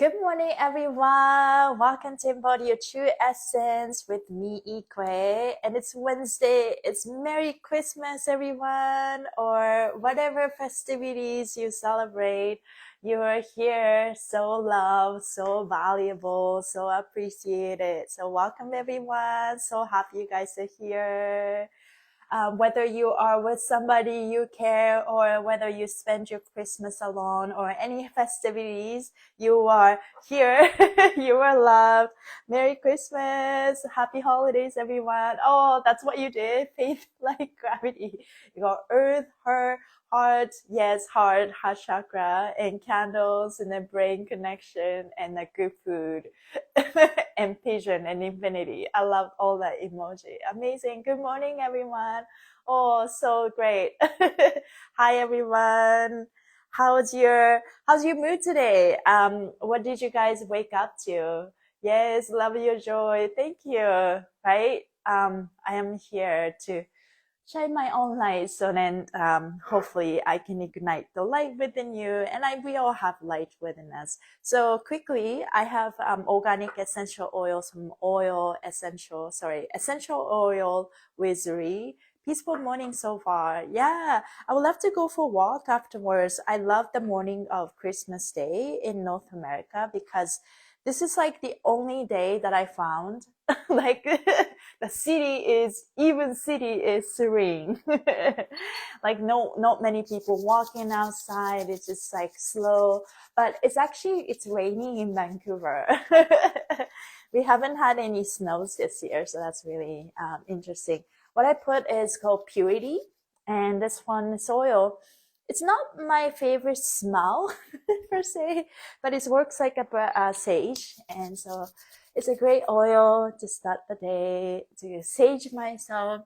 Good morning, everyone. Welcome to Embody Your True Essence with me, Ikue. And it's Wednesday. It's Merry Christmas, everyone, or whatever festivities you celebrate. You are here, so loved, so valuable, so appreciated. So welcome, everyone. So happy you guys are here. Whether you are with somebody you care or whether you spend your Christmas alone or any festivities, you are here. You are loved. Merry Christmas. Happy holidays, everyone. Oh, that's what you did. Faith like gravity. You got earth, heart, yes, heart chakra, and candles, and then brain connection, and the good food, and pigeon, and infinity. I love all that emoji. Amazing. Good morning, everyone. Oh, so great. Hi, everyone. How's your mood today? What did you guys wake up to? Yes, love your joy. Thank you. Right? I am here to shine my own light, so then hopefully I can ignite the light within you, and we all have light within us. So quickly, I have organic essential oils from essential oil wizardry. Peaceful morning so far. Yeah, I would love to go for a walk afterwards. I love the morning of Christmas Day in North America because this is like the only day that I found like the city is serene. Like not many people walking outside. It's just like slow, but it's raining in Vancouver. We haven't had any snows this year, so that's really interesting. What I put is called Purity, and this one is oil. It's not my favorite smell per se, but it works like a sage, and so it's a great oil to start the day, to sage myself.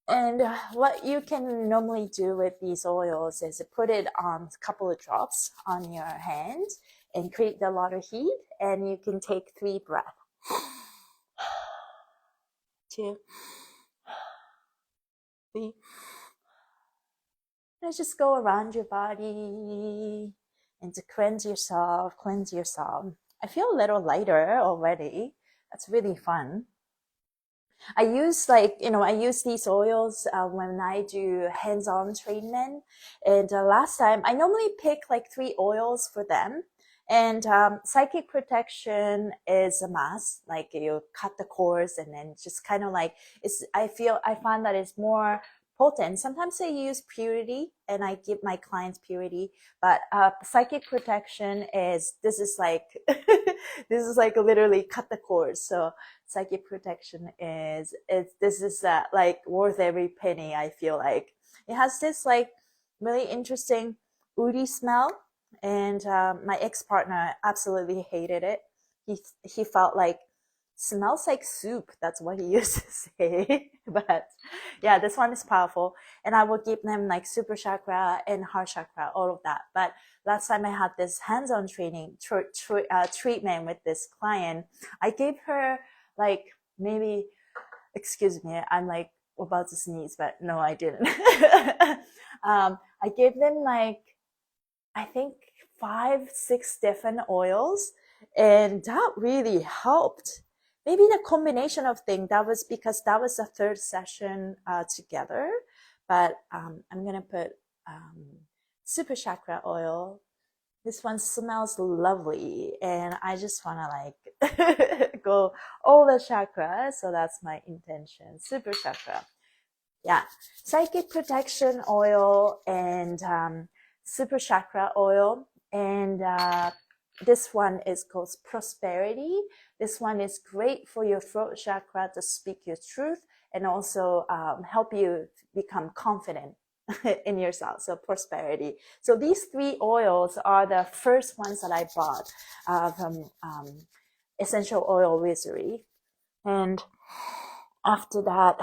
And what you can normally do with these oils is put it on a couple of drops on your hand and create a lot of heat, and you can take 3 breaths. 2, 3. And just go around your body and to cleanse yourself. I feel a little lighter already. That's really fun. I use these oils when I do hands-on treatment. And last time, I normally pick like 3 oils for them. And psychic protection is a must. Like you cut the cords, and then just kind of like I find that it's more potent. Sometimes I use purity, and I give my clients purity, but psychic protection this is like literally cut the cords. So psychic protection is like worth every penny. I feel like it has this like really interesting woody smell, and my ex-partner absolutely hated it. He felt like smells like soup. That's what he used to say. But yeah, this one is powerful, and I will give them like super chakra and heart chakra, all of that. But last time I had this hands-on treatment with this client, I gave her like maybe, excuse me, I'm like about to sneeze, but no, I didn't. I gave them like, I think 5, 6 different oils, and that really helped. Maybe the combination of things, that was because that was the 3rd session together. But I'm gonna put super chakra oil. This one smells lovely, and I just wanna like go all the chakras, so that's my intention. Super chakra. Yeah, psychic protection oil and super chakra oil, and this one is called prosperity. This one is great for your throat chakra to speak your truth, and also help you become confident in yourself. So prosperity. So these 3 oils are the first ones that I bought from Essential Oil Wizardry, and after that,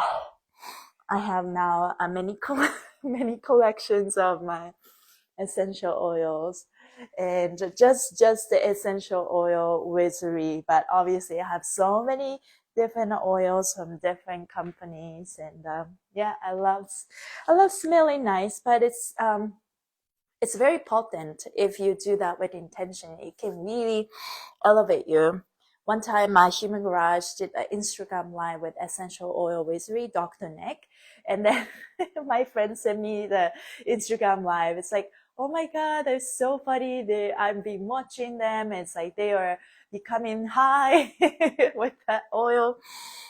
I have now many collections of my essential oils, and just the essential oil wizardry. But obviously, I have so many different oils from different companies, and yeah, I love smelling nice. But it's it's very potent. If you do that with intention, it can really elevate you. One time, my Human Garage did an Instagram live with essential oil wizardry, Dr. Nick. And then my friend sent me the Instagram live. It's like, oh my God, they're so funny. I've been watching them. It's like they are becoming high with that oil.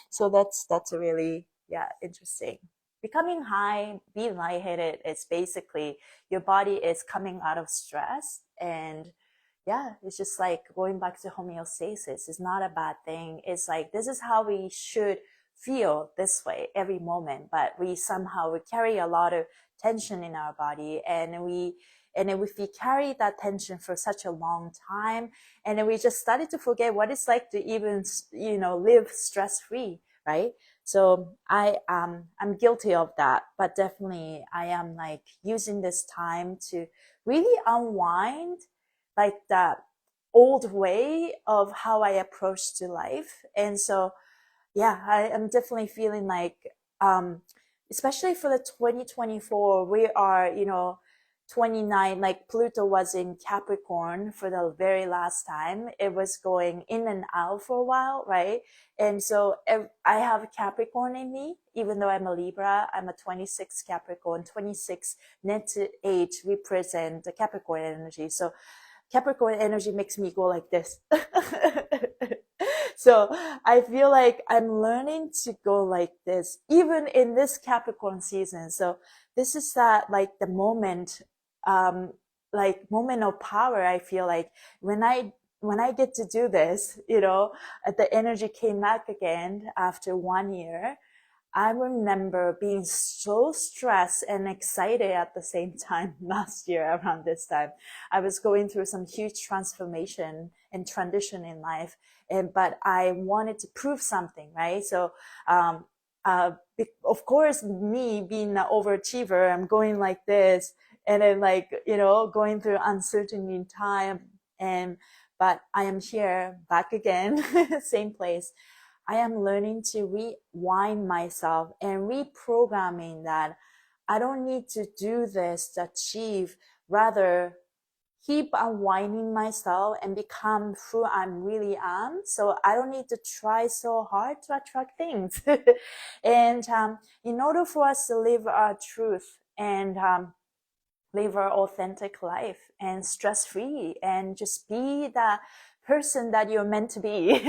So that's really, yeah, interesting. Becoming high, being lightheaded, is basically your body is coming out of stress, and yeah, it's just like going back to homeostasis. It's not a bad thing. It's like, this is how we should feel this way every moment, but we carry a lot of tension in our body, and if we carry that tension for such a long time, and then we just started to forget what it's like to even, live stress-free, right? So I'm guilty of that, but definitely I am like using this time to really unwind like that old way of how I approach to life. And so, yeah, I am definitely feeling like, especially for the 2024, we are, 29, like Pluto was in Capricorn for the very last time. It was going in and out for a while, right? And so I have Capricorn in me, even though I'm a Libra. I'm a 26 Capricorn. 26 net age represent the Capricorn energy. So Capricorn energy makes me go like this. So I feel like I'm learning to go like this, even in this Capricorn season. So this is that, like, the moment, moment of power. I feel like when I get to do this, the energy came back again after 1 year. I remember being so stressed and excited at the same time last year around this time. I was going through some huge transformation and transition in life, but I wanted to prove something, right? So, of course, me being an overachiever, I'm going like this, and then going through uncertainty in time, but I am here back again, same place. I am learning to rewind myself and reprogramming that I don't need to do this to achieve, rather keep unwinding myself and become who I really am. So I don't need to try so hard to attract things. And in order for us to live our truth and live our authentic life and stress-free and just be the person that you're meant to be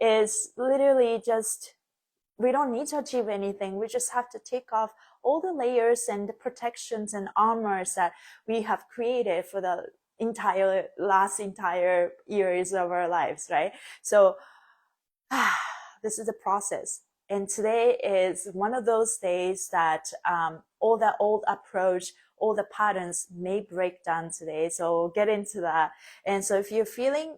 is literally just, we don't need to achieve anything. We just have to take off all the layers and the protections and armors that we have created for the entire years of our lives, right? So this is a process. And today is one of those days that all that old approach, all the patterns may break down today. So we'll get into that. And so if you're feeling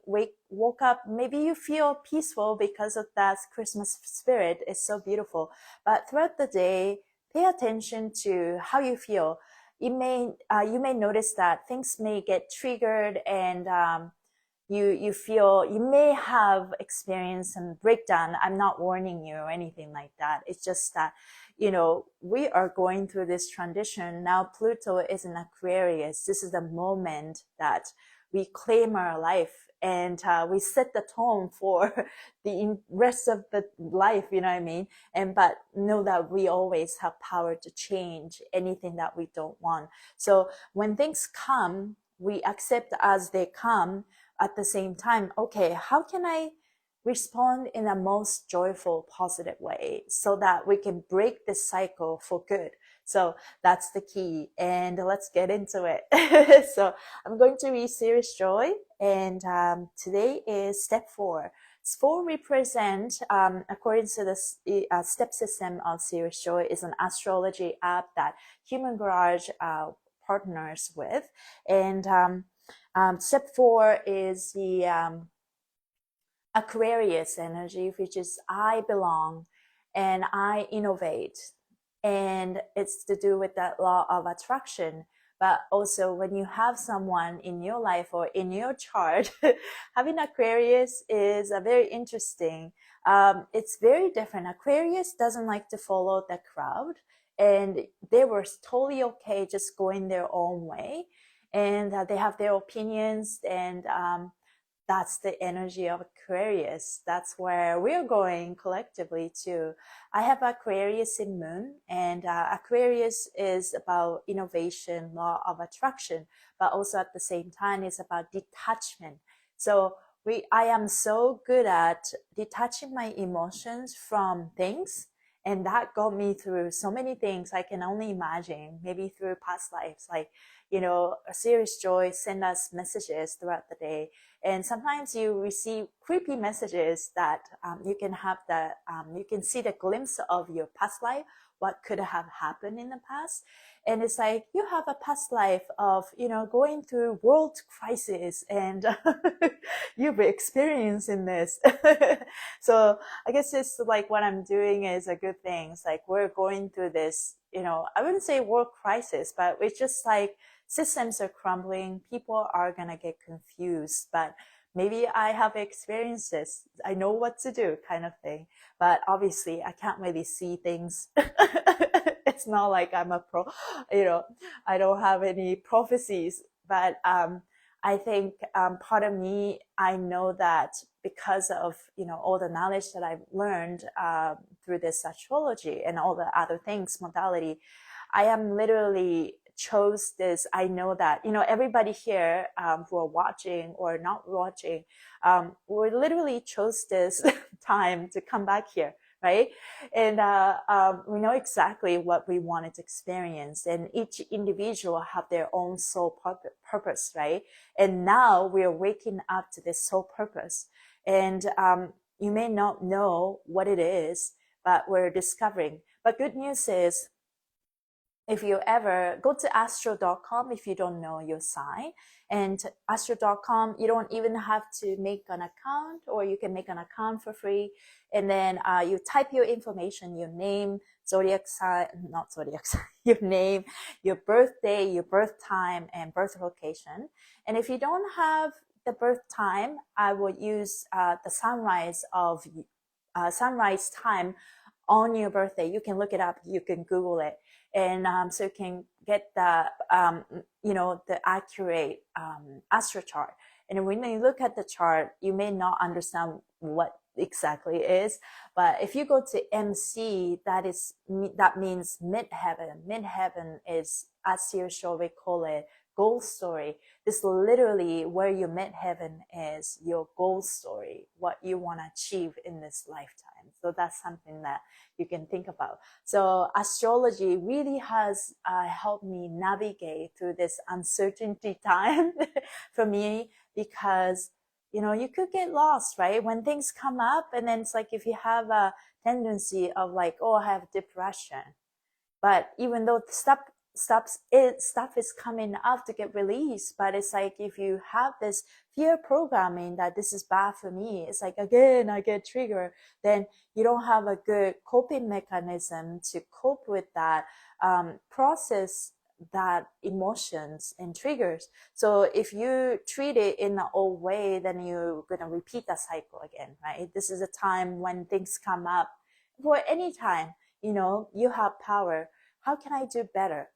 woke up, maybe you feel peaceful because of that Christmas spirit. It's so beautiful. But throughout the day, pay attention to how you feel. You may notice that things may get triggered, and you may have experienced some breakdown. I'm not warning you or anything like that. It's just that, we are going through this transition. Now Pluto is in Aquarius. This is the moment that we claim our life, and we set the tone for the rest of the life, you know what I mean? But know that we always have power to change anything that we don't want. So when things come, we accept as they come. At the same time, okay, how can I respond in a most joyful, positive way so that we can break this cycle for good? So that's the key, and let's get into it. So I'm going to read Serious Joy, and today is step 4. 4 represent, according to the step system of Serious Joy, is an astrology app that Human Garage partners with, and step 4 is the Aquarius energy, which is I belong and I innovate. And it's to do with that law of attraction. But also when you have someone in your life or in your chart, having Aquarius is a very interesting. It's very different. Aquarius doesn't like to follow the crowd, and they were totally okay just going their own way. and they have their opinions, and that's the energy of Aquarius. That's where we're going collectively too. I have Aquarius in Moon, and Aquarius is about innovation, law of attraction, but also at the same time, it's about detachment. So I am so good at detaching my emotions from things. And that got me through so many things I can only imagine, maybe through past lives. Like, a serious joy send us messages throughout the day. And sometimes you receive creepy messages that you can have you can see the glimpse of your past life, what could have happened in the past. And it's like, you have a past life of, going through world crisis, and you've experienced in this. So I guess it's like what I'm doing is a good thing. It's like we're going through this, I wouldn't say world crisis, but it's just like systems are crumbling. People are going to get confused, but maybe I have experienced this. I know what to do kind of thing. But obviously I can't really see things. It's not like I'm a pro, I don't have any prophecies, but, I think part of me, I know that because of, all the knowledge that I've learned through this astrology and all the other things, modality, I am literally chose this. I know that, everybody here who are watching or not watching, we literally chose this time to come back here. Right. And we know exactly what we wanted to experience, and each individual have their own soul purpose. Right. And now we are waking up to this soul purpose. And you may not know what it is, but we're discovering. But good news is, if you ever go to astro.com, if you don't know your sign, and astro.com, you don't even have to make an account, or you can make an account for free. And then you type your information, your name, zodiac sign, not zodiac sign, your name, your birthday, your birth time, and birth location. And if you don't have the birth time, I would use the sunrise time on your birthday. You can look it up, you can Google it. And so you can get the accurate astro chart. And when you look at the chart, you may not understand what exactly it is, but if you go to MC, that means midheaven. Midheaven is, as Seer we call it, goal story. This literally where you midheaven is your goal story, what you want to achieve in this lifetime. So that's something that you can think about. So astrology really has helped me navigate through this uncertainty time for me, because you could get lost, right? When things come up, and then it's like, if you have a tendency of like, oh, I have depression, but even though stuff is coming up to get released, but it's like, if you have this fear programming that this is bad for me, it's like, again, I get triggered, then you don't have a good coping mechanism to cope with that, process that emotions and triggers. So if you treat it in the old way, then you're going to repeat that cycle again, right? This is a time when things come up for any time, you have power. How can I do better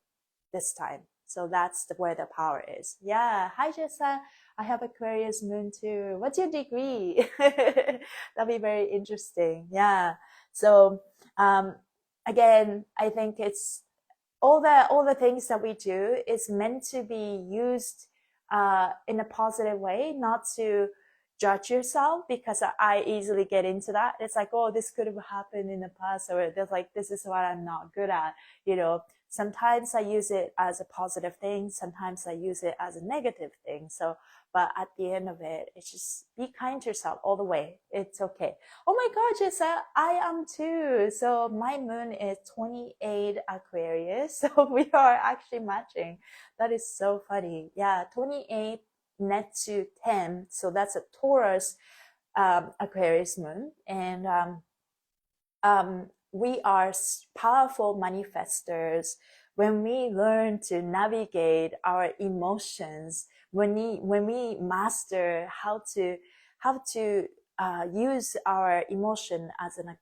this time? So that's where the power is. Yeah. Hi, Jessa. I have Aquarius moon too. What's your degree? That'd be very interesting. Yeah. So, again, I think it's all the things that we do is meant to be used, in a positive way, not to judge yourself, because I easily get into that. It's like, oh, this could have happened in the past, or there's like, this is what I'm not good at. Sometimes I use it as a positive thing. Sometimes I use it as a negative thing. So, but at the end of it, it's just be kind to yourself all the way. It's okay. Oh my God, Jessa, I am too. So my moon is 28 Aquarius. So we are actually matching. That is so funny. Yeah, 28 net to 10. So that's a Taurus, Aquarius moon. And, we are powerful manifestors when we learn to navigate our emotions, when we master how to use our emotion as inner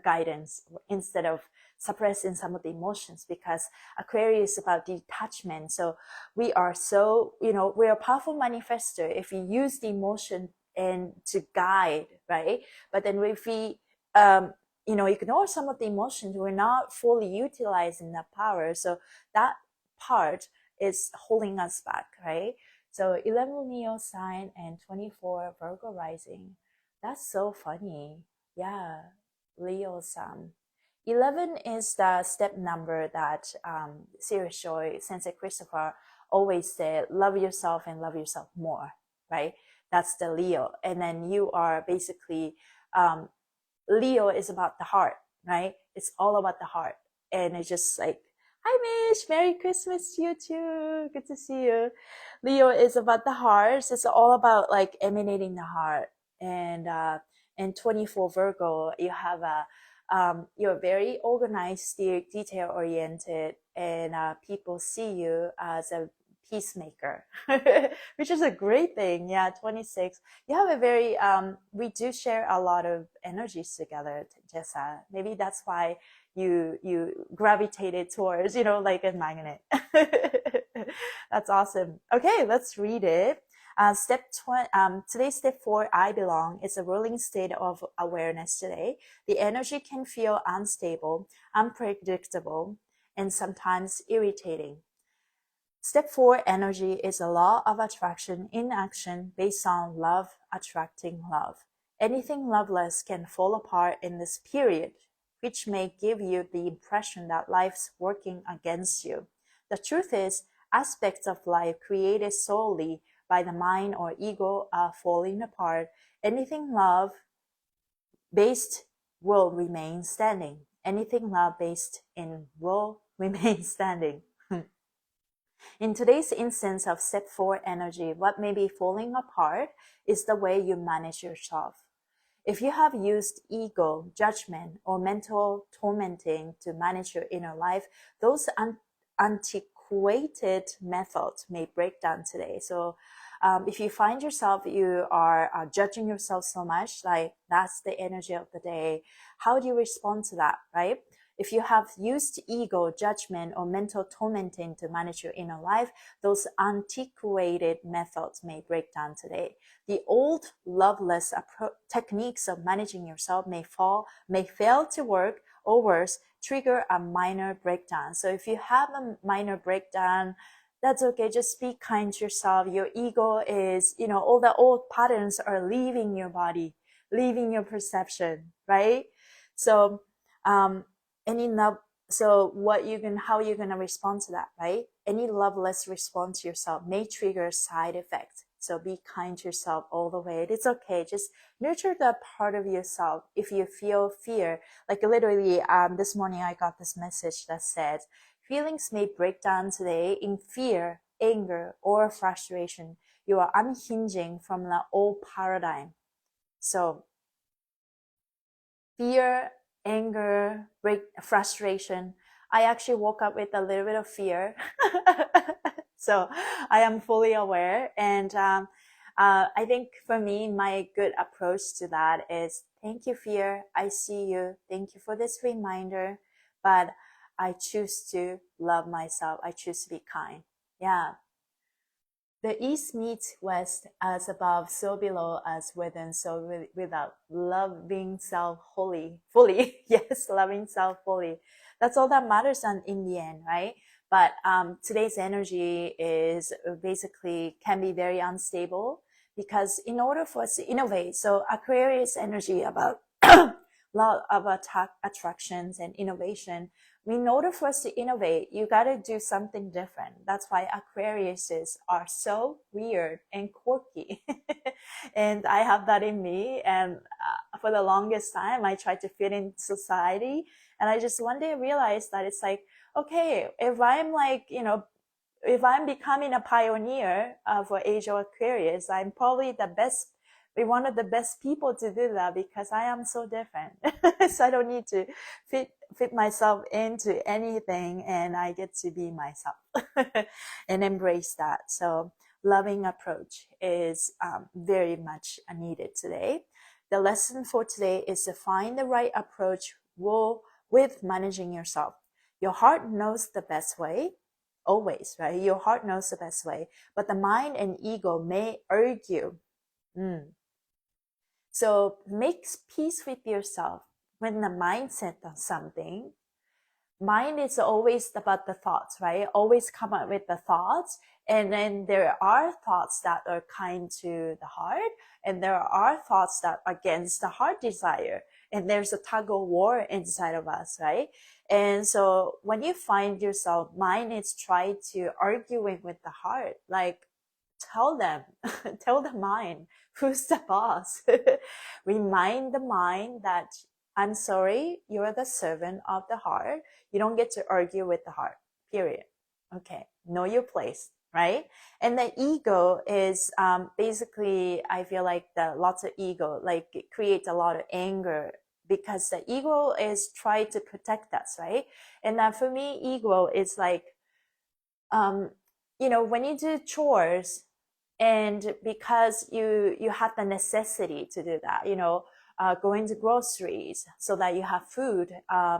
guidance instead of suppressing some of the emotions, because Aquarius is about detachment. So we are so, we're a powerful manifester if we use the emotion and to guide, right? But then if we, ignore some of the emotions, we're not fully utilizing that power. So that part is holding us back, right? So 11 Leo sign and 24 Virgo rising. That's so funny. Yeah, Leo sun. 11 is the step number that Sirius Joy, Sensei Christopher always said, love yourself and love yourself more, right? That's the Leo. And then you are basically, Leo is about the heart, right? It's all about the heart. And it's just like, hi Mish, Merry Christmas to you too. Good to see you. Leo is about the heart. It's all about like emanating the heart. And 24 Virgo, you have you're very organized, detail oriented, and people see you as a peacemaker, which is a great thing. Yeah, 26. You have a very we do share a lot of energies together, Jessa. Maybe that's why you gravitated towards, like a magnet. That's awesome. Okay, let's read it. Today's step 4, I belong. It's a rolling state of awareness today. The energy can feel unstable, unpredictable, and sometimes irritating. Step 4 energy is a law of attraction in action based on love attracting love. Anything loveless can fall apart in this period, which may give you the impression that life's working against you. The truth is, aspects of life created solely by the mind or ego are falling apart. Anything love-based will remain standing. Anything love-based in will remain standing. In today's instance of step 4 energy, what may be falling apart is the way you manage yourself. If you have used ego, judgment, or mental tormenting to manage your inner life, those antiquated methods may break down today. So if you find yourself, you are judging yourself so much, like that's the energy of the day, how do you respond to that, right? If you have used ego, judgment, or mental tormenting to manage your inner life, those antiquated methods may break down today. The old loveless techniques of managing yourself may fail to work, or worse, trigger a minor breakdown. So if you have a minor breakdown, that's okay. Just be kind to yourself. Your ego is, all the old patterns are leaving your body, leaving your perception, right? So, how you're gonna respond to that, right? Any loveless response to yourself may trigger side effects. So be kind to yourself all the way. It's okay. Just nurture that part of yourself. If you feel fear, like literally, this morning I got this message that said, feelings may break down today in fear, anger, or frustration. You are unhinging from the old paradigm. So fear, anger, frustration. I actually woke up with a little bit of fear. So I am fully aware. And I think for me, my good approach to that is, thank you, fear. I see you. Thank you for this reminder. But I choose to love myself. I choose to be kind. Yeah. The east meets west, as above, so below, as within, so without. Loving self fully. Yes, loving self fully. That's all that matters in the end, right? But today's energy is basically can be very unstable, because in order for us to innovate, so Aquarius energy about law of attractions and innovation. In order for us to innovate, you got to do something different. That's why Aquariuses are so weird and quirky. And I have that in me. And for the longest time, I tried to fit in society. And I just one day realized that it's like, okay, if I'm like, if I'm becoming a pioneer for Age of Aquarius, I'm probably one of the best people to do that, because I am so different. So I don't need to fit myself into anything, and I get to be myself and embrace that. So loving approach is very much needed today. The lesson for today is to find the right approach will with managing yourself. Your heart knows the best way, always, right? Your heart knows the best way, but the mind and ego may argue. So make peace with yourself. When the mind said something, mind is always about the thoughts, right? Always come up with the thoughts. And then there are thoughts that are kind to the heart, and there are thoughts that are against the heart desire. And there's a tug of war inside of us, right? And so when you find yourself, mind is trying to arguing with the heart, like, tell them, tell the mind, who's the boss? Remind the mind that, I'm sorry, you're the servant of the heart. You don't get to argue with the heart, period. Okay, know your place, right? And the ego is basically, I feel like lots of ego, like it creates a lot of anger, because the ego is trying to protect us, right? And for me, ego is like, when you do chores, and because you have the necessity to do that, going to groceries so that you have food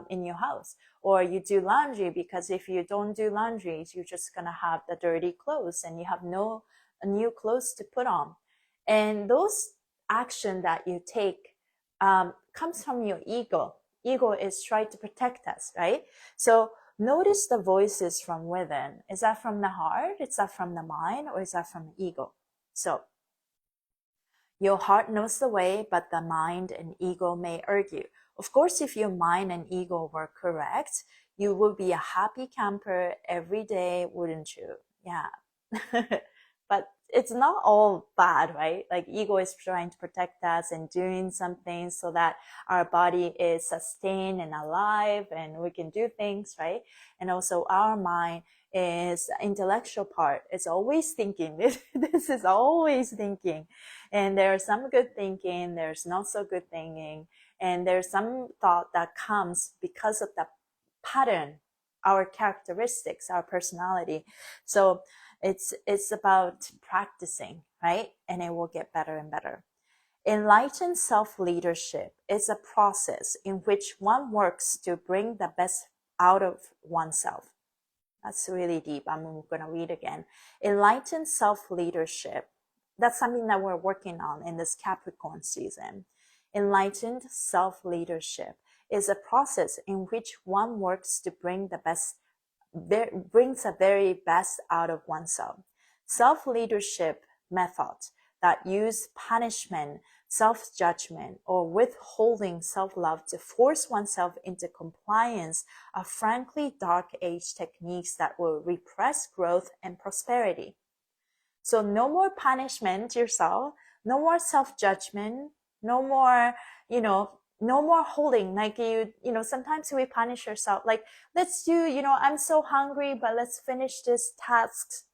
in your house, or you do laundry because if you don't do laundry, you're just gonna have the dirty clothes and you have no new clothes to put on. And those action that you take comes from your ego. Ego is trying to protect us, right? So notice the voices from within. Is that from the heart? Is that from the mind? Or is that from the ego? So your heart knows the way, but the mind and ego may argue. Of course, if your mind and ego were correct, you would be a happy camper every day, wouldn't you? Yeah. But it's not all bad, right? Like ego is trying to protect us and doing something so that our body is sustained and alive and we can do things, right? And also our mind is the intellectual part. It's always thinking. This is always thinking. And there's some good thinking, there's not so good thinking, and there's some thought that comes because of the pattern, our characteristics, our personality. So it's about practicing, right? And it will get better and better. Enlightened self-leadership is a process in which one works to bring the best out of oneself. That's really deep. I'm going to read again. Enlightened self-leadership. That's something that we're working on in this Capricorn season. Enlightened self-leadership is a process in which one works to bring brings the very best out of oneself. Self-leadership methods that use punishment, self-judgment, or withholding self-love to force oneself into compliance are frankly dark age techniques that will repress growth and prosperity. So no more punishment to yourself, no more self-judgment, no more, no more holding, like sometimes we punish ourselves, like, let's do, I'm so hungry, but let's finish this task.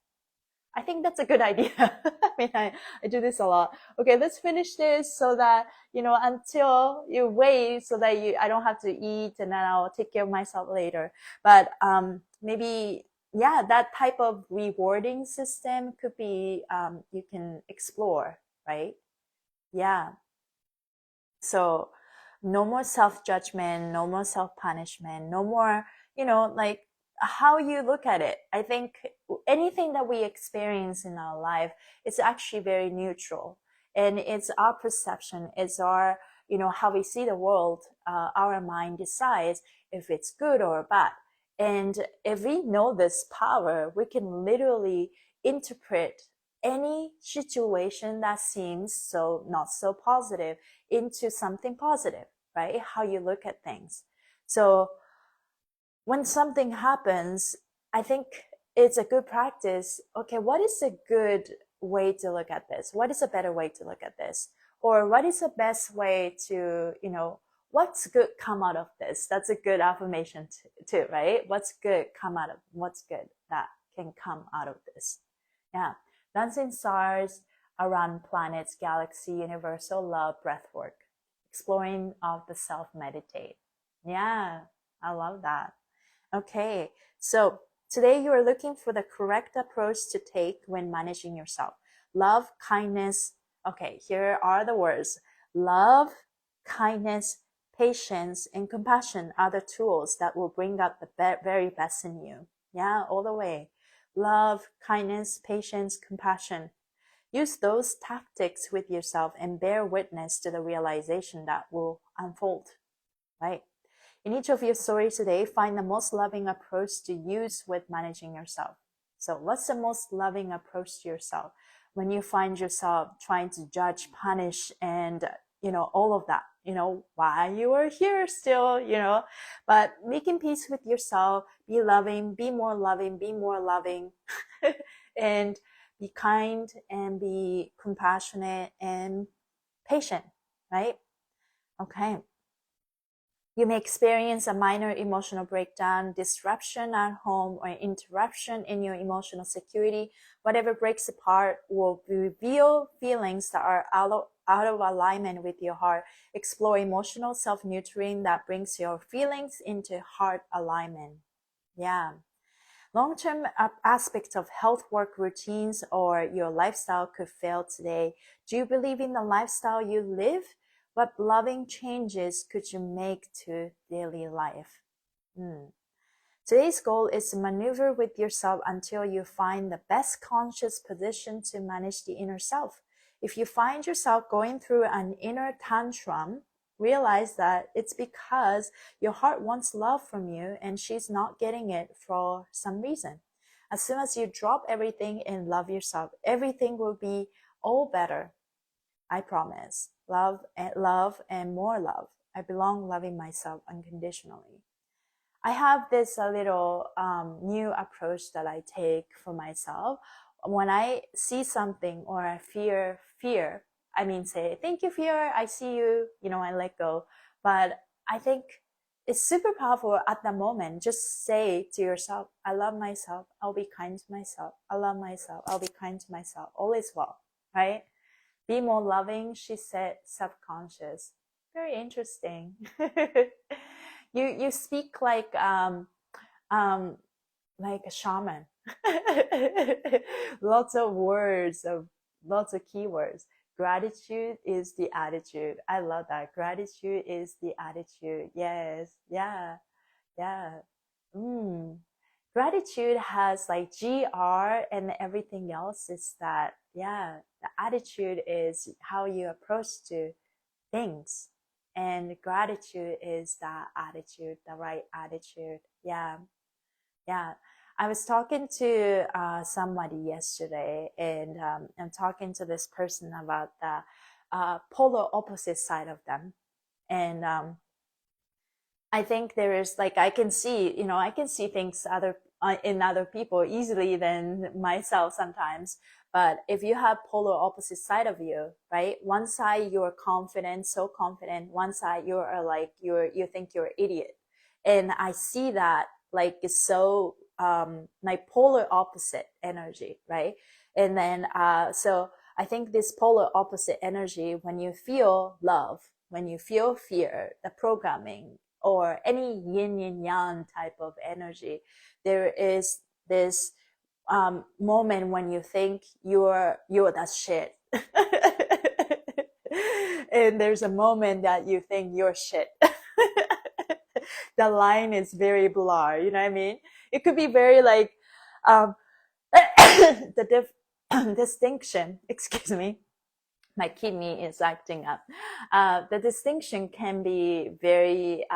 I think that's a good idea. I mean, I do this a lot. Okay, let's finish this so that, until you wait so that I don't have to eat and then I'll take care of myself later. But, maybe, yeah, that type of rewarding system could be, you can explore, right? Yeah. So no more self-judgment, no more self-punishment, no more, like how you look at it. I think anything that we experience in our life is actually very neutral. And it's our perception, it's our, how we see the world. Our mind decides if it's good or bad. And if we know this power, we can literally interpret any situation that seems so not so positive into something positive, right? How you look at things. So when something happens, I think it's a good practice. Okay, what is a good way to look at this? What is a better way to look at this? Or what is the best way to, what's good come out of this? That's a good affirmation too, right? What's good come out of, what's good that can come out of this? Yeah. Dancing stars around planets, galaxy, universal love, breathwork, exploring of the self, meditate. Yeah, I love that. Okay, so today you are looking for the correct approach to take when managing yourself. Love, kindness. Okay, here are the words. Love, kindness, patience, and compassion are the tools that will bring out the very best in you. Yeah, all the way. Love, kindness, patience, compassion. Use those tactics with yourself and bear witness to the realization that will unfold, right? In each of your stories today, find the most loving approach to use with managing yourself. So what's the most loving approach to yourself? When you find yourself trying to judge, punish, and, all of that, why you are here still, but making peace with yourself, be loving, be more loving, and be kind and be compassionate and patient, right? Okay. You may experience a minor emotional breakdown, disruption at home, or interruption in your emotional security. Whatever breaks apart will reveal feelings that are out of alignment with your heart. Explore emotional self-nurturing that brings your feelings into heart alignment. Yeah. Long-term aspects of health work routines or your lifestyle could fail today. Do you believe in the lifestyle you live? What loving changes could you make to daily life? Today's goal is to maneuver with yourself until you find the best conscious position to manage the inner self. If you find yourself going through an inner tantrum, realize that it's because your heart wants love from you and she's not getting it for some reason. As soon as you drop everything and love yourself, everything will be all better. I promise. Love and more love. I belong loving myself unconditionally. I have this little new approach that I take for myself. When I see something or I fear, say, thank you, fear, I see you, I let go. But I think it's super powerful at the moment. Just say to yourself, I love myself. I'll be kind to myself. I love myself. I'll be kind to myself. All is well, right? Be more loving, she said, subconscious. Very interesting. You speak like a shaman. Lots of words, lots of keywords. Gratitude is the attitude. I love that. Gratitude is the attitude. Yes. Yeah. Gratitude has like GR and everything else is that, the attitude is how you approach to things. And gratitude is that attitude, the right attitude. Yeah. I was talking to somebody yesterday, and I'm talking to this person about the polar opposite side of them. And I think there is I can see things in other people easily than myself sometimes. But if you have polar opposite side of you, right? One side you're confident, so confident. One side you are you think you're an idiot. And I see that it's so polar opposite energy, right? And then so I think this polar opposite energy, when you feel love, when you feel fear, the programming, or any yin and yang type of energy, there is this moment when you think you're that shit. And there's a moment that you think you're shit. The line is very blurred, you know what I mean? It could be very the distinction, excuse me, my kidney is acting up. The distinction can be very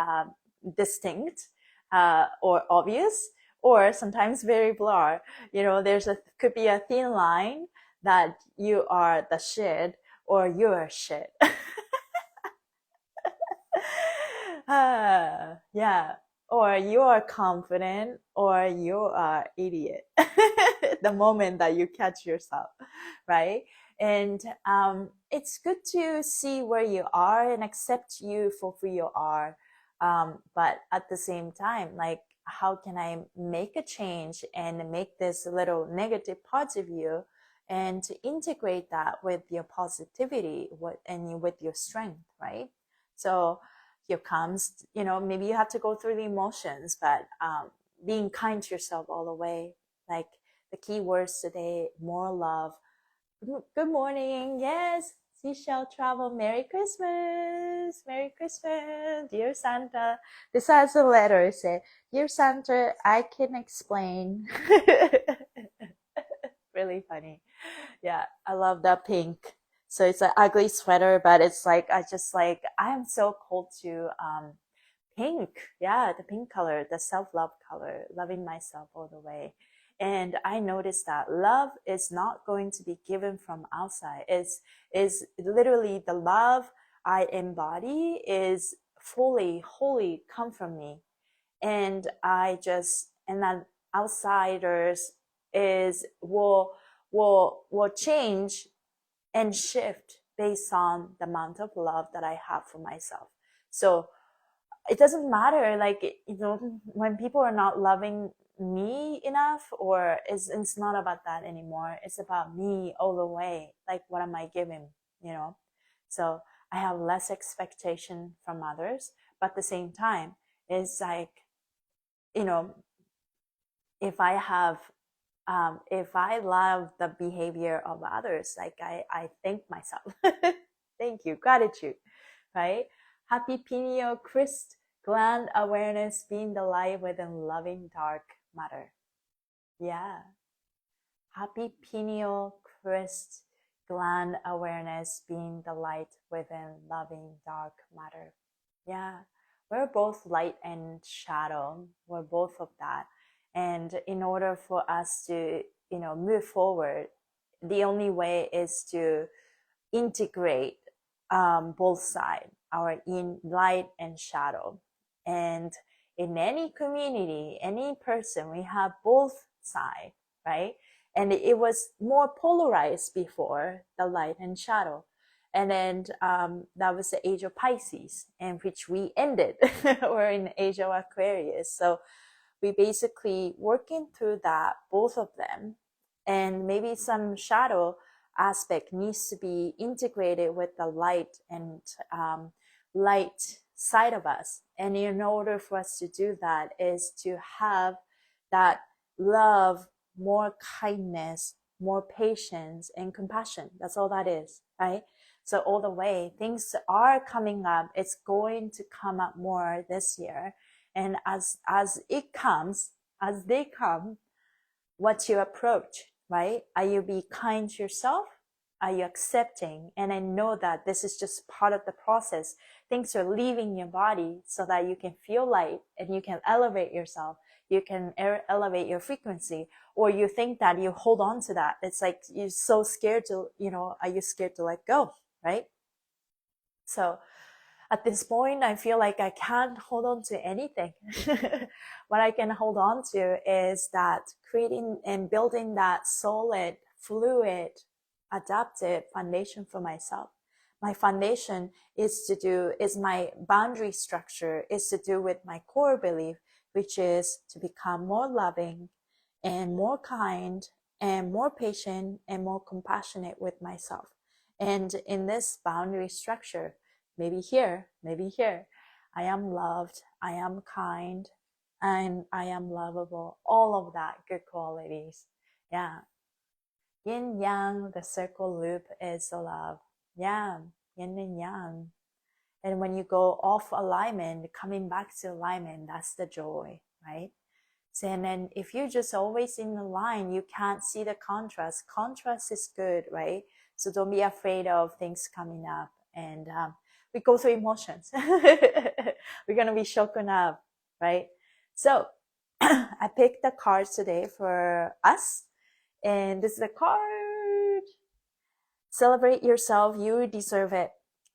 distinct or obvious, or sometimes very blurred. Could be a thin line that you are the shit or you're shit. Yeah. Or you are confident or you are idiot. The moment that you catch yourself, right? And it's good to see where you are and accept you for who you are. But at the same time, how can I make a change and make this little negative parts of you and to integrate that with your positivity and with your strength, right? So here comes, maybe you have to go through the emotions, but being kind to yourself all the way. The key words today, more love. Good morning. Yes. Seashell travel. Merry Christmas. Merry Christmas. Dear Santa. This has a letter. It said, Dear Santa, I can explain. Really funny. Yeah, I love that pink. So it's an ugly sweater, but it's like, I am so cold to pink. Yeah, the pink color, the self-love color, loving myself all the way. And I noticed that love is not going to be given from outside. Is literally the love I embody is fully, wholly come from me. And and then outsiders is will change and shift based on the amount of love that I have for myself. So it doesn't matter, like, when people are not loving me enough, or it's not about that anymore. It's about me all the way. Like, what am I giving, So I have less expectation from others, but at the same time, it's like, if I have, if I love the behavior of others, like I thank myself. Thank you, gratitude, right? Happy pineal Christ gland awareness, being the light within loving dark matter. Yeah. Happy pineal Christ gland awareness, being the light within loving dark matter. Yeah. We're both light and shadow. We're both of that. And in order for us to, move forward, the only way is to integrate both sides, our in light and shadow. And in any community, any person, we have both sides, right? And it was more polarized before, the light and shadow. And then that was the age of Pisces, in which we ended. We're in the age of Aquarius. So we basically working through that, both of them. And maybe some shadow aspect needs to be integrated with the light and light side of us. And in order for us to do that is to have that love, more kindness, more patience and compassion. That's all that is, right? So all the way, things are coming up. It's going to come up more this year. And as it comes, as they come, what's your approach, right? Are you be kind to yourself? Are you accepting? And I know that this is just part of the process. Things are leaving your body so that you can feel light and you can elevate yourself. You can elevate your frequency, or you think that you hold on to that. It's like you're so scared to, are you scared to let go, right? So at this point, I feel like I can't hold on to anything. What I can hold on to is that creating and building that solid, fluid, adaptive foundation for myself. My foundation is my boundary structure is to do with my core belief, which is to become more loving and more kind and more patient and more compassionate with myself. And in this boundary structure, maybe here, I am loved, I am kind, and I am lovable. All of that good qualities. Yeah. Yin yang, the circle loop is the love. Yeah. Yin and yang. And when you go off alignment, coming back to alignment, that's the joy, right? So, and then if you're just always in the line, you can't see the contrast. Contrast is good, right? So don't be afraid of things coming up. And we go through emotions. We're going to be shaken up, right? So I picked the cards today for us. And this is a card. Celebrate yourself. You deserve it.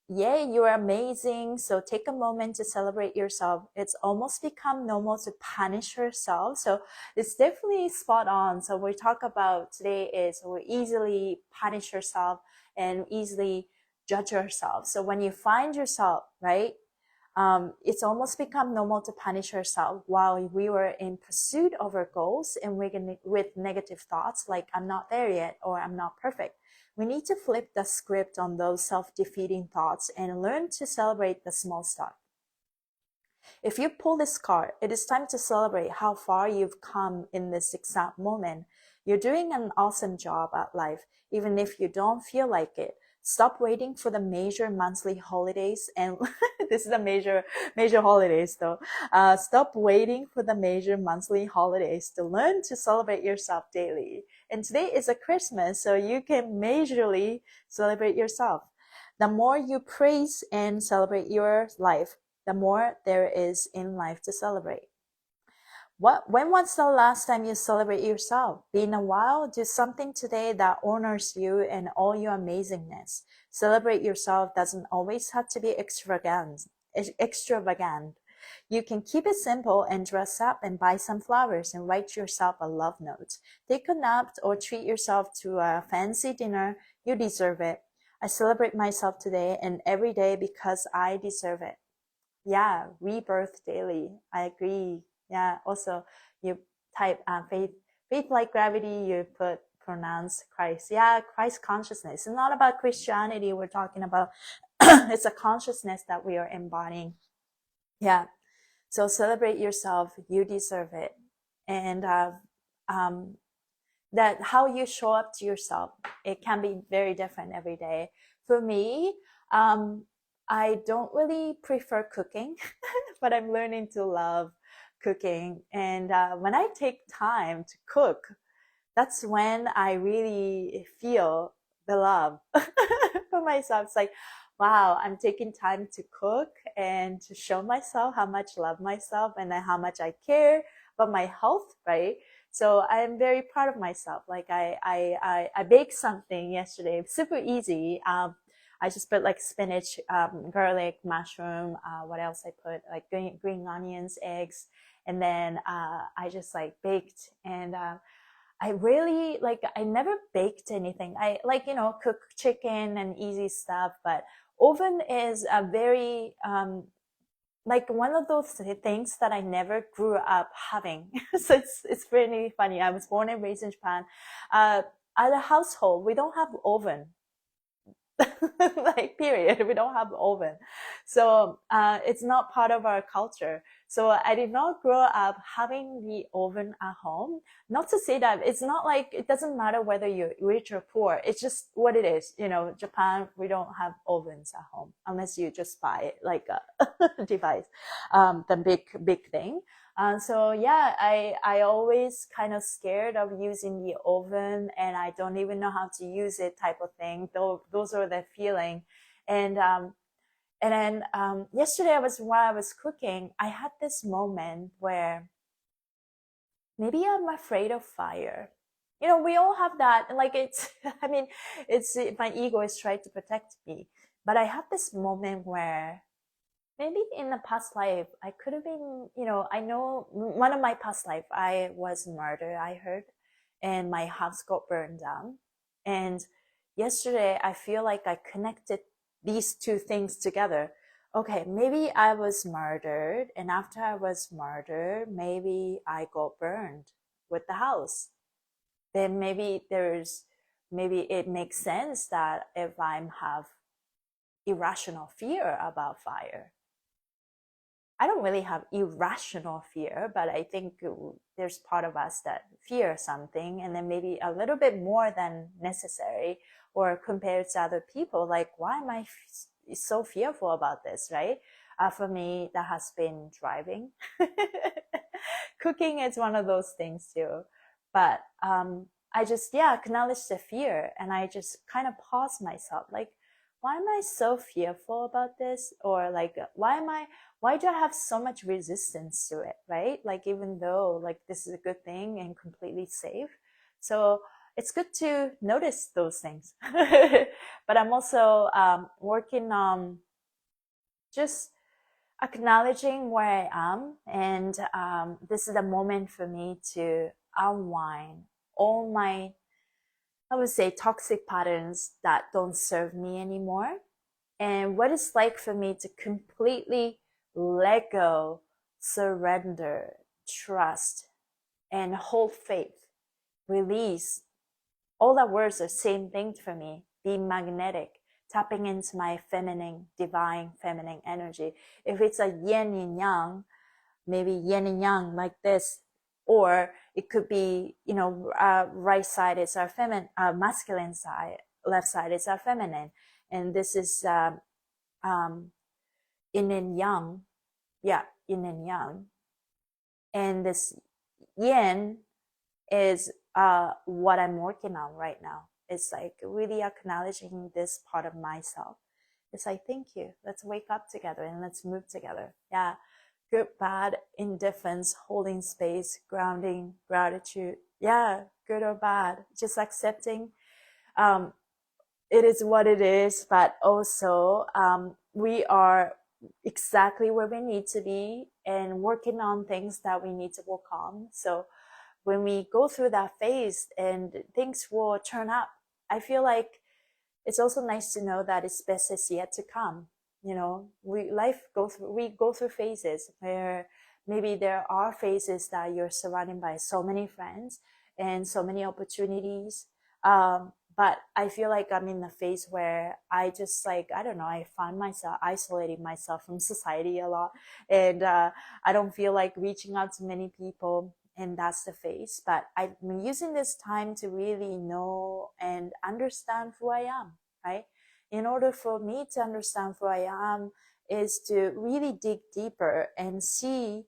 Yay, you're amazing. So take a moment to celebrate yourself. It's almost become normal to punish yourself. So it's definitely spot on. So we talk about today is we easily punish yourself and easily judge yourself. So when you find yourself, right, it's almost become normal to punish yourself while we were in pursuit of our goals and with negative thoughts like I'm not there yet or I'm not perfect. We need to flip the script on those self-defeating thoughts and learn to celebrate the small stuff. If you pull this card, it is time to celebrate how far you've come in this exact moment. You're doing an awesome job at life, even if you don't feel like it. Stop waiting for the major monthly holidays. And this is a major holidays though. Stop waiting for the major monthly holidays to learn to celebrate yourself daily. And today is a Christmas, so you can majorly celebrate yourself. The more you praise and celebrate your life, the more there is in life to celebrate. When was the last time you celebrate yourself? Been a while? Do something today that honors you and all your amazingness. Celebrate yourself doesn't always have to be extravagant. You can keep it simple and dress up and buy some flowers and write yourself a love note. Take a nap or treat yourself to a fancy dinner. You deserve it. I celebrate myself today and every day because I deserve it. Yeah, rebirth daily. I agree. Yeah, also you type faith like gravity, you pronounce Christ. Yeah, Christ consciousness. It's not about Christianity we're talking about. It's a consciousness that we are embodying. Yeah, so celebrate yourself. You deserve it. And that how you show up to yourself, it can be very different every day. For me, I don't really prefer cooking, but I'm learning to love cooking. And when I take time to cook, that's when I really feel the love for myself. It's like, wow, I'm taking time to cook and to show myself how much I love myself and how much I care about my health, right? So I'm very proud of myself. Like I baked something yesterday, super easy. I just put like spinach, garlic, mushroom, what else I put? Like green onions, eggs. And then I just like baked. And I really like, I never baked anything. I like, cook chicken and easy stuff, but oven is a very, like one of those things that I never grew up having. So it's really funny. I was born and raised in Japan. At a household, we don't have oven. Like period, we don't have oven, so it's not part of our culture. So I did not grow up having the oven at home. Not to say that it's not like it doesn't matter whether you're rich or poor, it's just what it is. Japan, we don't have ovens at home unless you just buy it like a device, the big thing. So yeah, I always kind of scared of using the oven, and I don't even know how to use it type of thing. Those are the feeling. And then yesterday while I was cooking, I had this moment where maybe I'm afraid of fire. We all have that. And like it's, I mean, it's my ego is trying to protect me. But I had this moment where maybe in the past life, I could have been, I know one of my past life, I was murdered, I heard, and my house got burned down. And yesterday, I feel like I connected these two things together. Okay, maybe I was murdered, and after I was murdered, maybe I got burned with the house. Then maybe it makes sense that if I have irrational fear about fire, I don't really have irrational fear, but I think there's part of us that fear something, and then maybe a little bit more than necessary, or compared to other people, like, why am I so fearful about this, right? For me, that has been driving. Cooking is one of those things too. But I just, acknowledge the fear, and I just kind of pause myself, like, why am I so fearful about this? Or like, why do I have so much resistance to it, right? Like, even though like this is a good thing and completely safe. So it's good to notice those things. But I'm also working on just acknowledging where I am. And this is a moment for me to unwind all my, I would say, toxic patterns that don't serve me anymore. And what it's like for me to completely let go, surrender, trust, and hold faith, release. All that words are the same thing for me. Be magnetic, tapping into my feminine, divine feminine energy. If it's a yin and yang, maybe yin and yang like this, or it could be, right side is our masculine side, left side is our feminine. And this is yin and yang. Yeah, yin and yang. And this yin is what I'm working on right now. It's like really acknowledging this part of myself. It's like, thank you. Let's wake up together and let's move together. Yeah. Good, bad, indifference, holding space, grounding, gratitude. Yeah. Good or bad. Just accepting. It is what it is, but also we are exactly where we need to be and working on things that we need to work on. So when we go through that phase and things will turn up, I feel like it's also nice to know that its best is yet to come. You know, we go through phases where maybe there are phases that you're surrounded by so many friends and so many opportunities. But I feel like I'm in the phase where I just like, I don't know, I find myself isolating myself from society a lot. And I don't feel like reaching out to many people. And that's the phase. But I'm using this time to really know and understand who I am, right? In order for me to understand who I am is to really dig deeper and see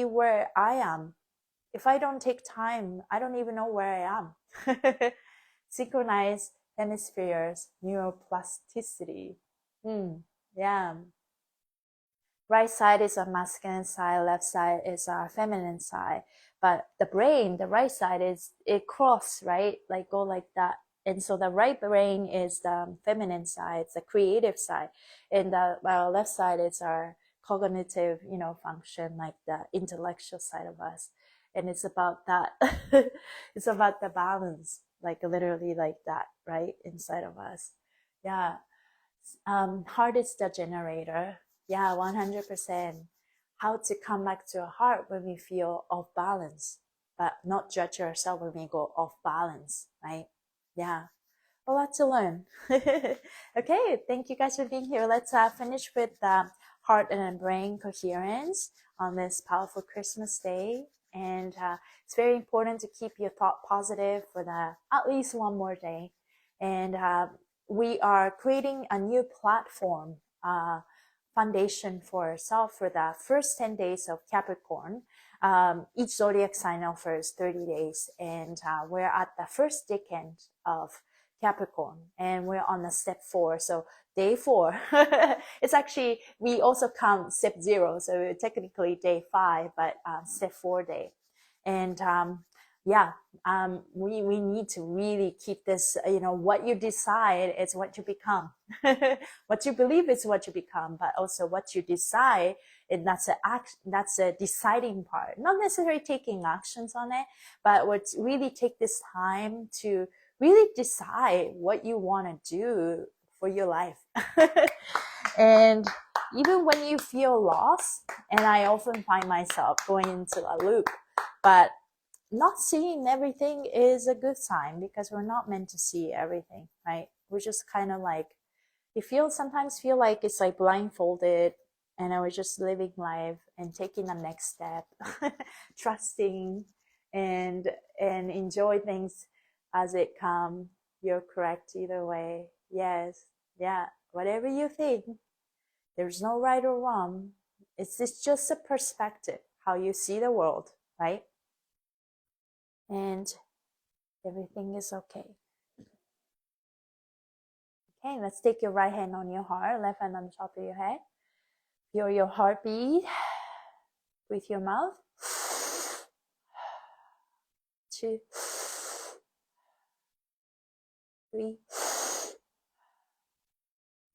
where I am. If I don't take time, I don't even know where I am. Synchronized hemispheres, neuroplasticity. Yeah. Right side is our masculine side, left side is our feminine side. But the brain, the right side is, it cross, right? Like go like that. And so the right brain is the feminine side, it's the creative side. And the left side is our cognitive, function, like the intellectual side of us. And it's about that. It's about the balance, like literally like that, right? Inside of us. Yeah. Heart is the generator. Yeah, 100%. How to come back to a heart when we feel off balance, but not judge ourselves when we go off balance, right? Yeah, a lot to learn. Okay, thank you guys for being here. Let's finish with heart and brain coherence on this powerful Christmas day. And it's very important to keep your thought positive for at least one more day. And we are creating a new platform, foundation for ourselves for the first 10 days of Capricorn. Each zodiac sign offers 30 days, and we're at the first decade of Capricorn, and we're on the step 4. So day 4, it's actually, we also count step 0. So technically day 5, but step 4 day. And we need to really keep this, what you decide is what you become. What you believe is what you become, but also what you decide, and that's a deciding part. Not necessarily taking actions on it, but really take this time to really decide what you want to do for your life. And even when you feel lost, and I often find myself going into a loop, but not seeing everything is a good sign, because we're not meant to see everything, right? We're just kind of like, sometimes feel like it's like blindfolded, and I was just living life and taking the next step, trusting and enjoy things as it come. You're correct either way. Yes. Yeah. Whatever you think, there's no right or wrong. It's just a perspective, how you see the world, right? And everything is okay. Okay, let's take your right hand on your heart, left hand on the top of your head. Feel your heartbeat with your mouth. 2, 3.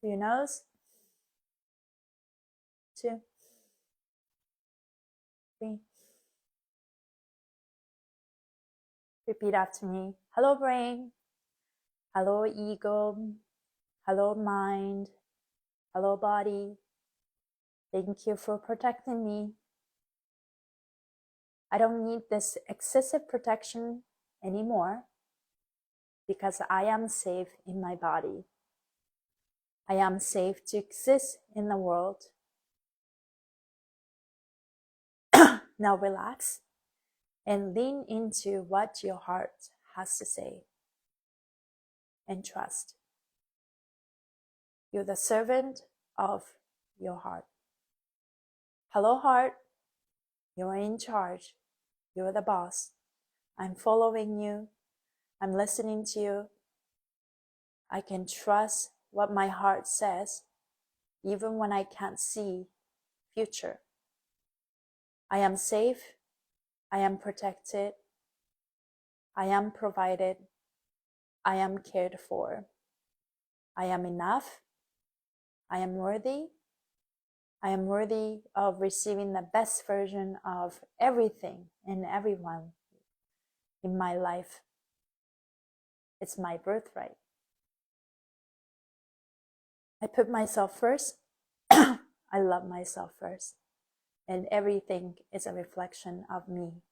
Through your nose. 2, 3. Repeat after me. Hello, brain. Hello, ego. Hello, mind. Hello, body. Thank you for protecting me. I don't need this excessive protection anymore, because I am safe in my body. I am safe to exist in the world. Now relax and lean into what your heart has to say, and trust. You're the servant of your heart. Hello, heart. You're in charge. You're the boss. I'm following you. I'm listening to you. I can trust what my heart says, even when I can't see future. I am safe. I am protected. I am provided. I am cared for. I am enough. I am worthy. I am worthy of receiving the best version of everything and everyone in my life. It's my birthright. I put myself first. I love myself first. And everything is a reflection of me.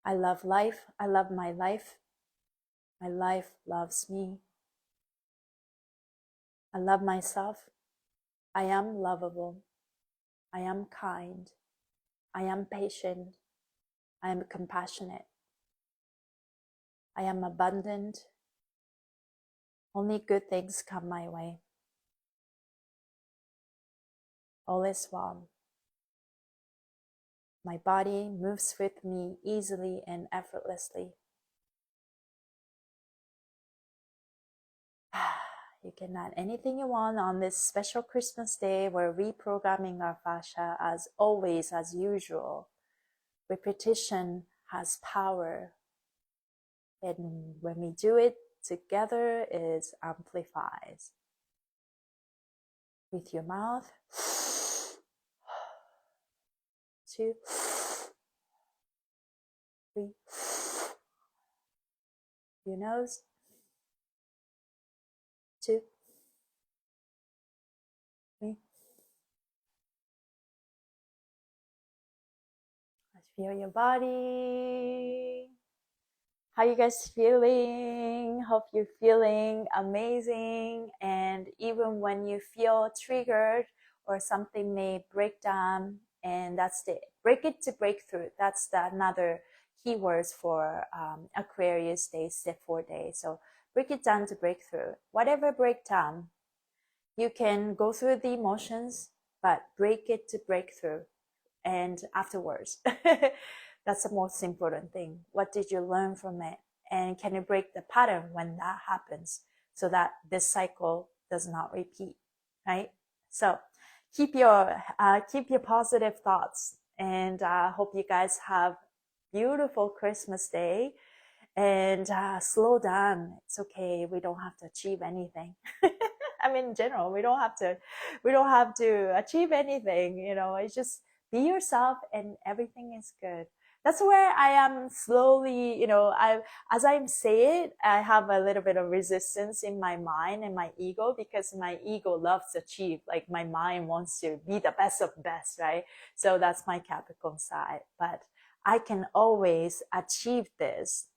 I love life. I love my life. My life loves me. I love myself. I am lovable. I am kind. I am patient. I am compassionate. I am abundant. Only good things come my way. All is well. My body moves with me easily and effortlessly. You can add anything you want on this special Christmas day. We're reprogramming our fascia as always, as usual. Repetition has power. And when we do it together, it amplifies. With your mouth. 2, 3. Your nose. 2, 3. Let's feel your body. How you guys feeling? Hope you're feeling amazing. And even when you feel triggered or something may break down, and that's the break it to breakthrough. That's another keywords for Aquarius day, step 4 day. So break it down to breakthrough. Whatever breakdown, you can go through the emotions, but break it to breakthrough. And afterwards, that's the most important thing. What did you learn from it? And can you break the pattern when that happens so that this cycle does not repeat, right? So keep your positive thoughts, and hope you guys have beautiful Christmas day. And slow down. It's okay. We don't have to achieve anything. I mean, in general, we don't have to achieve anything. You know, it's just be yourself, and everything is good. That's where I am slowly. You know, as I say it, I have a little bit of resistance in my mind and my ego, because my ego loves to achieve. Like my mind wants to be the best of best, right? So that's my Capricorn side. But I can always achieve this.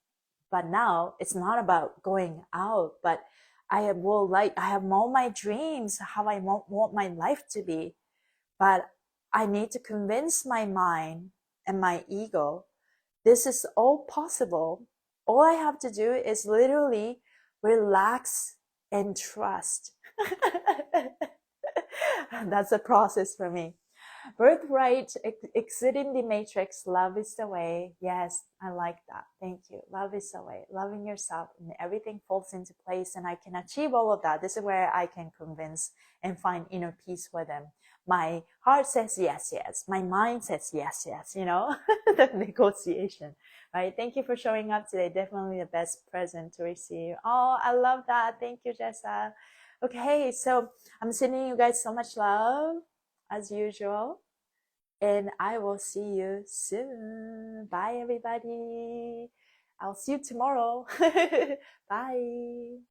But now it's not about going out, but I have all my dreams, how I want my life to be. But I need to convince my mind and my ego, this is all possible. All I have to do is literally relax and trust. That's a process for me. Birthright, exiting the matrix, love is the way. Yes, I like that. Thank you. Love is the way. Loving yourself, and everything falls into place, and I can achieve all of that. This is where I can convince and find inner peace with them. My heart says yes, yes. My mind says yes, yes. You know, the negotiation, right? Thank you for showing up today. Definitely the best present to receive. Oh, I love that. Thank you, Jessa. Okay, so I'm sending you guys so much love as usual, and I will see you soon. Bye, everybody. I'll see you tomorrow. Bye.